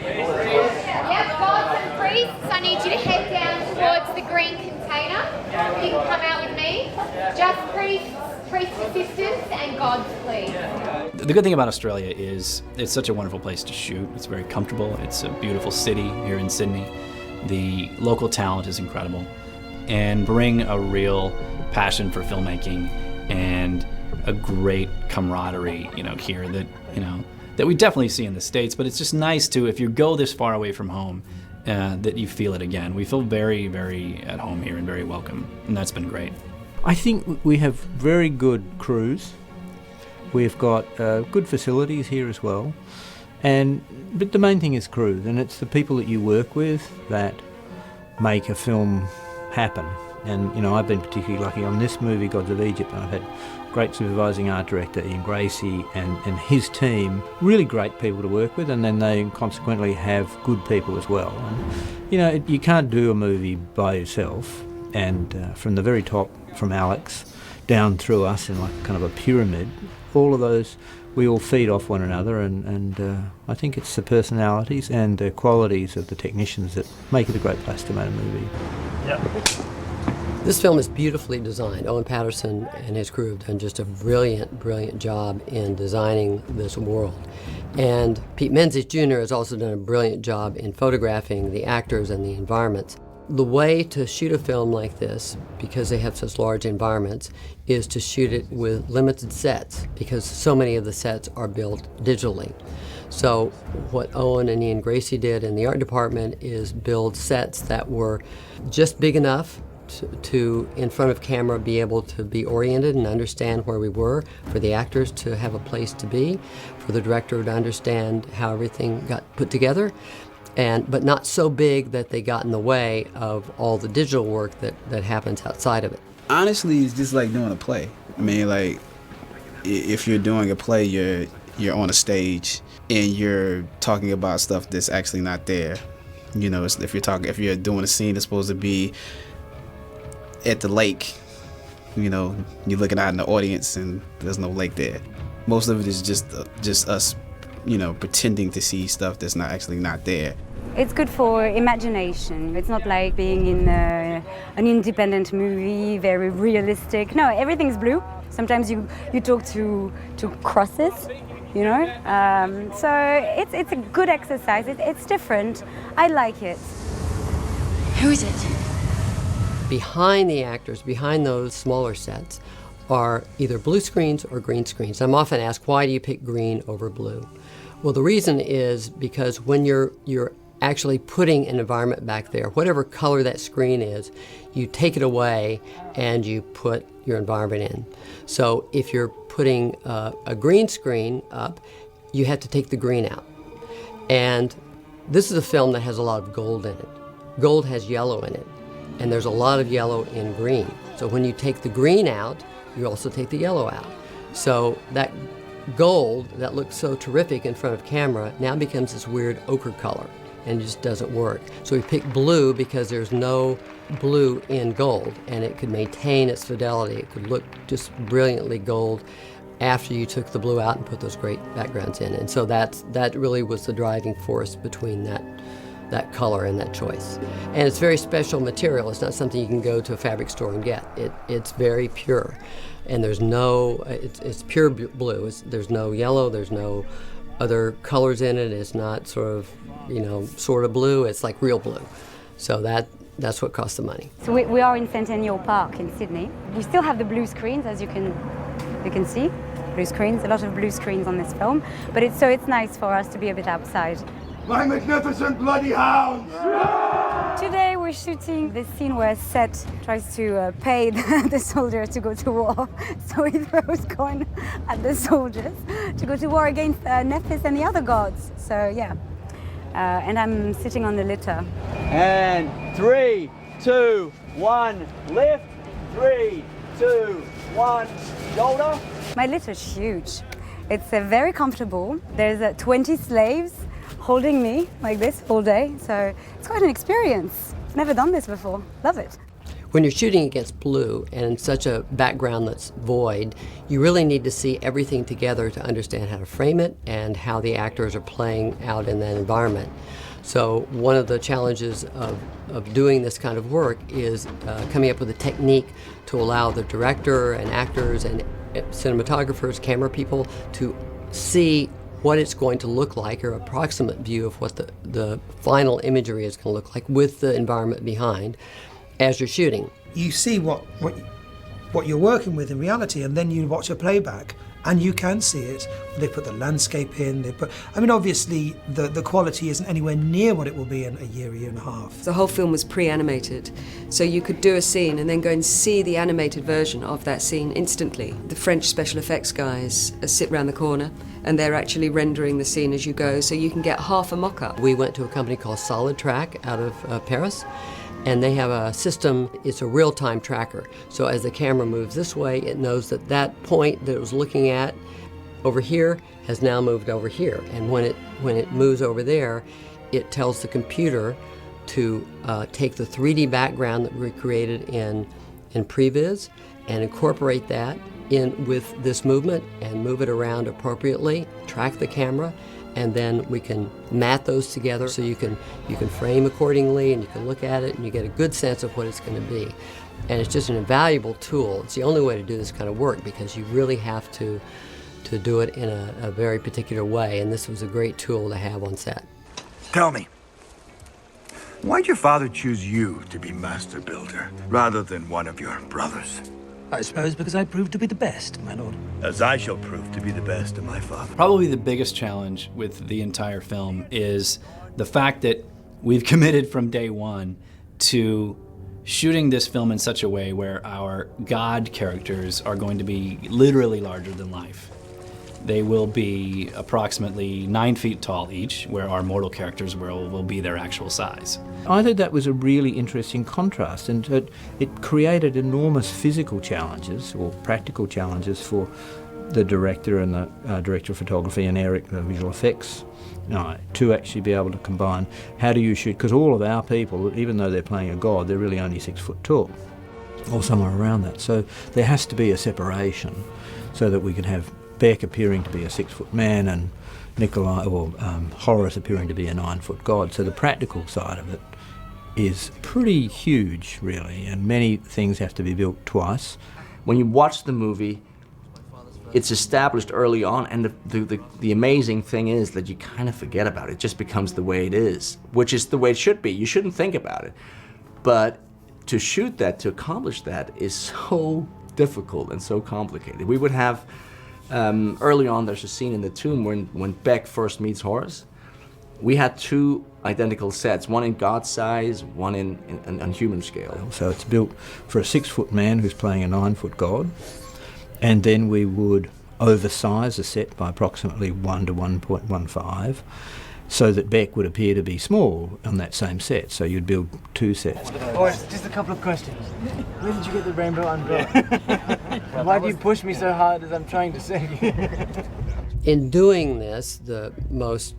Yep, gods and priests, I need you to head down towards the green container. You can come out with me. Just priests, priest assistants, and gods, please. The good thing about Australia is it's such a wonderful place to shoot. It's very comfortable. It's a beautiful city here in Sydney. The local talent is incredible, and bring a real passion for filmmaking and a great camaraderie, here that we definitely see in the States. But it's just nice to, if you go this far away from home, that you feel it again. We feel very, very at home here and very welcome, and that's been great. I think we have very good crews. We've got good facilities here as well, but the main thing is crews, and it's the people that you work with that make a film happen. And I've been particularly lucky on this movie, Gods of Egypt. I've had great supervising art director Ian Gracie and his team, really great people to work with, and then they consequently have good people as well. And you can't do a movie by yourself, and from the very top, from Alex down through us in like kind of a pyramid, all of those, we all feed off one another, and I think it's the personalities and the qualities of the technicians that make it a great place to make a movie. Yep. This film is beautifully designed. Owen Patterson and his crew have done just a brilliant, brilliant job in designing this world. And Pete Menzies Jr. has also done a brilliant job in photographing the actors and the environments. The way to shoot a film like this, because they have such large environments, is to shoot it with limited sets, because so many of the sets are built digitally. So what Owen and Ian Gracie did in the art department is build sets that were just big enough to, in front of camera, be able to be oriented and understand where we were, for the actors to have a place to be, for the director to understand how everything got put together, but not so big that they got in the way of all the digital work that happens outside of it. Honestly, it's just like doing a play. I mean, like, if you're doing a play, you're on a stage and you're talking about stuff that's actually not there. If you're doing a scene that's supposed to be at the lake, you're looking out in the audience and there's no lake there. Most of it is just us, pretending to see stuff that's not there. It's good for imagination. It's not like being in an independent movie, very realistic. No, everything's blue. Sometimes you talk to crosses, So it's a good exercise. It's different. I like it. Who is it? Behind the actors, behind those smaller sets, are either blue screens or green screens. I'm often asked, why do you pick green over blue? Well, the reason is because when you're actually putting an environment back there, whatever color that screen is, you take it away and you put your environment in. So if you're putting a green screen up, you have to take the green out. And this is a film that has a lot of gold in it. Gold has yellow in it, and there's a lot of yellow in green. So when you take the green out, you also take the yellow out. So that gold that looks so terrific in front of camera now becomes this weird ochre color and it just doesn't work. So we picked blue because there's no blue in gold, and it could maintain its fidelity. It could look just brilliantly gold after you took the blue out and put those great backgrounds in. And so that really was the driving force between that color and that choice. And it's very special material. It's not something you can go to a fabric store and get. It's very pure. And there's no, it's pure blue. There's no yellow, there's no other colors in it. It's not sort of blue. It's like real blue. So that's what costs the money. So we are in Centennial Park in Sydney. We still have the blue screens, as you can see. Blue screens, a lot of blue screens on this film. But it's nice for us to be a bit outside. My magnificent bloody hounds! Today we're shooting the scene where Seth tries to pay the soldiers to go to war. So he throws coin at the soldiers to go to war against Nephis and the other gods. So yeah, and I'm sitting on the litter. And 3, 2, 1, lift. 3, 2, 1, shoulder. My litter's huge. It's very comfortable. There's 20 slaves holding me like this all day, so it's quite an experience. Never done this before. Love it. When you're shooting against blue and in such a background that's void, you really need to see everything together to understand how to frame it and how the actors are playing out in that environment. So one of the challenges of doing this kind of work is coming up with a technique to allow the director and actors and cinematographers, camera people, to see what it's going to look like, or approximate view of what the final imagery is going to look like with the environment behind as you're shooting. You see what you're working with in reality, and then you watch a playback and you can see it. They put the landscape in, obviously the quality isn't anywhere near what it will be in a year and a half. The whole film was pre-animated, so you could do a scene and then go and see the animated version of that scene instantly. The French special effects guys sit round the corner and they're actually rendering the scene as you go, so you can get half a mock-up. We went to a company called Solid Track out of Paris, and they have a system, it's a real-time tracker. So as the camera moves this way, it knows that that point that it was looking at over here has now moved over here. And when it moves over there, it tells the computer to take the 3D background that we created in Previs and incorporate that in with this movement and move it around appropriately, track the camera, and then we can mat those together so you can frame accordingly and you can look at it and you get a good sense of what it's going to be. And it's just an invaluable tool. It's the only way to do this kind of work because you really have to do it in a very particular way, and this was a great tool to have on set. Tell me, why'd your father choose you to be master builder rather than one of your brothers? I suppose because I proved to be the best, my lord. As I shall prove to be the best of my father. Probably the biggest challenge with the entire film is the fact that we've committed from day one to shooting this film in such a way where our God characters are going to be literally larger than life. They will be approximately 9 feet tall each, where our mortal characters will be their actual size. I think that was a really interesting contrast, and it created enormous physical challenges or practical challenges for the director and the director of photography and Eric, the visual effects, to actually be able to combine. How do you shoot? Because all of our people, even though they're playing a god, they're really only 6 foot tall, or somewhere around that. So there has to be a separation so that we can have Beck appearing to be a 6 foot man and Nikolai or Horace appearing to be a 9 foot god. So the practical side of it is pretty huge, really, and many things have to be built twice. When you watch the movie, it's established early on, and the amazing thing is that you kind of forget about it. It just becomes the way it is, which is the way it should be. You shouldn't think about it. But to shoot that, to accomplish that, is so difficult and so complicated. We would have early on, there's a scene in the tomb when Beck first meets Horace. We had 2 identical sets, one in God size, one in human scale. So it's built for a 6 foot man who's playing a 9 foot god, and then we would oversize the set by approximately 1 to 1.15, so that Beck would appear to be small on that same set. So you'd build 2 sets. Horace, just a couple of questions. Where did you get the rainbow umbrella? Why do you push me so hard as I'm trying to save you? In doing this, the most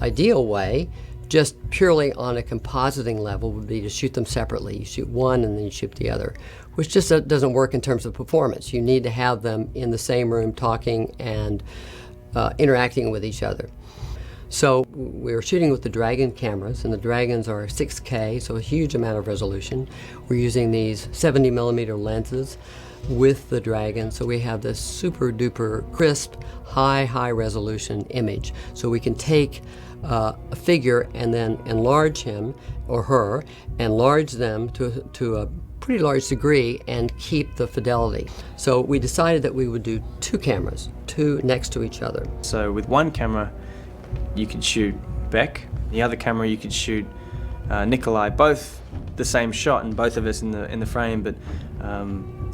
ideal way, just purely on a compositing level, would be to shoot them separately. You shoot one and then you shoot the other, which just doesn't work in terms of performance. You need to have them in the same room talking and interacting with each other. So we were shooting with the Dragon cameras, and the Dragons are 6K, so a huge amount of resolution. We're using these 70mm lenses with the Dragon, so we have this super duper crisp, high resolution image. So we can take a figure and then enlarge him or her, enlarge them to a pretty large degree and keep the fidelity. So we decided that we would do 2 cameras, 2 next to each other. So with one camera, you could shoot Beck. The other camera, you could shoot Nikolai. Both the same shot, and both of us in the frame. But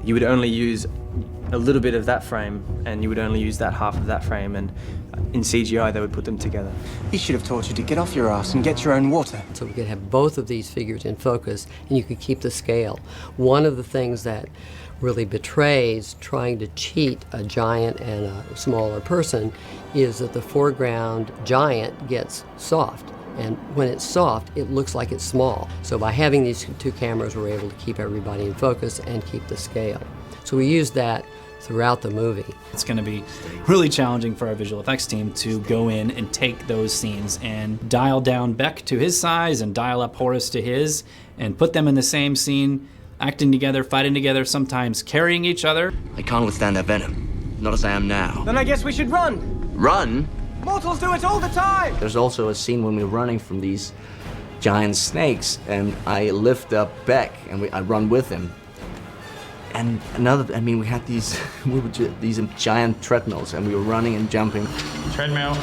you would only use a little bit of that frame, and you would only use that half of that frame. And in CGI, they would put them together. He should have taught you to get off your ass and get your own water. So we could have both of these figures in focus, and you could keep the scale. One of the things that really betrays trying to cheat a giant and a smaller person is that the foreground giant gets soft And when it's soft, it looks like it's small. So by having these two cameras, we're able to keep everybody in focus and keep the scale. So we use that throughout the movie. It's going to be really challenging for our visual effects team to go in and take those scenes and dial down Beck to his size and dial up Horace to his and put them in the same scene, acting together, fighting together, sometimes carrying each other. I can't withstand their venom, not as I am now. Then I guess we should run. Run? Mortals do it all the time. There's also a scene when we're running from these giant snakes, and I lift up Beck and I run with him. And we had these giant treadmills, and we were running and jumping. Treadmill.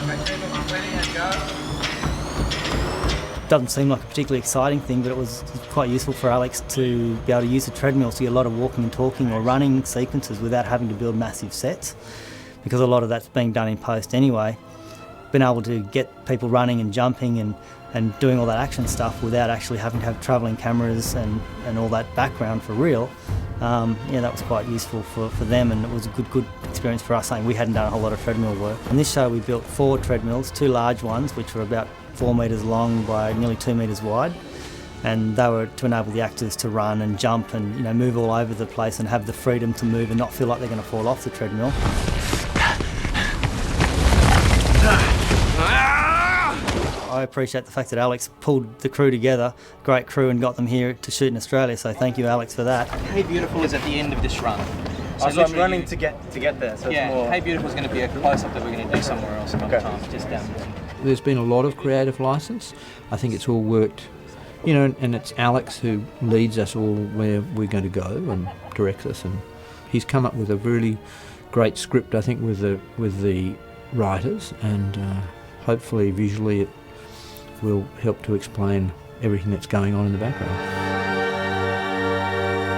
Doesn't seem like a particularly exciting thing, but it was quite useful for Alex to be able to use the treadmill to get a lot of walking and talking or running sequences without having to build massive sets, because a lot of that's being done in post anyway. Been able to get people running and jumping and doing all that action stuff without actually having to have travelling cameras and all that background for real. That was quite useful for them, and it was a good experience for us, saying we hadn't done a whole lot of treadmill work. In this show we built 4 treadmills, 2 large ones which were about 4 metres long by nearly 2 metres wide, and they were to enable the actors to run and jump and move all over the place and have the freedom to move and not feel like they're going to fall off the treadmill. I appreciate the fact that Alex pulled the crew together, great crew, and got them here to shoot in Australia, so thank you, Alex, for that. Hey Beautiful is at the end of this run. So I'm running to get there, so yeah, it's more... Hey Beautiful is going to be a close-up that we're going to do somewhere else another time, just down there. There's been a lot of creative license. I think it's all worked, and it's Alex who leads us all where we're going to go and directs us, and he's come up with a really great script, I think, with the writers, and hopefully visually it will help to explain everything that's going on in the background.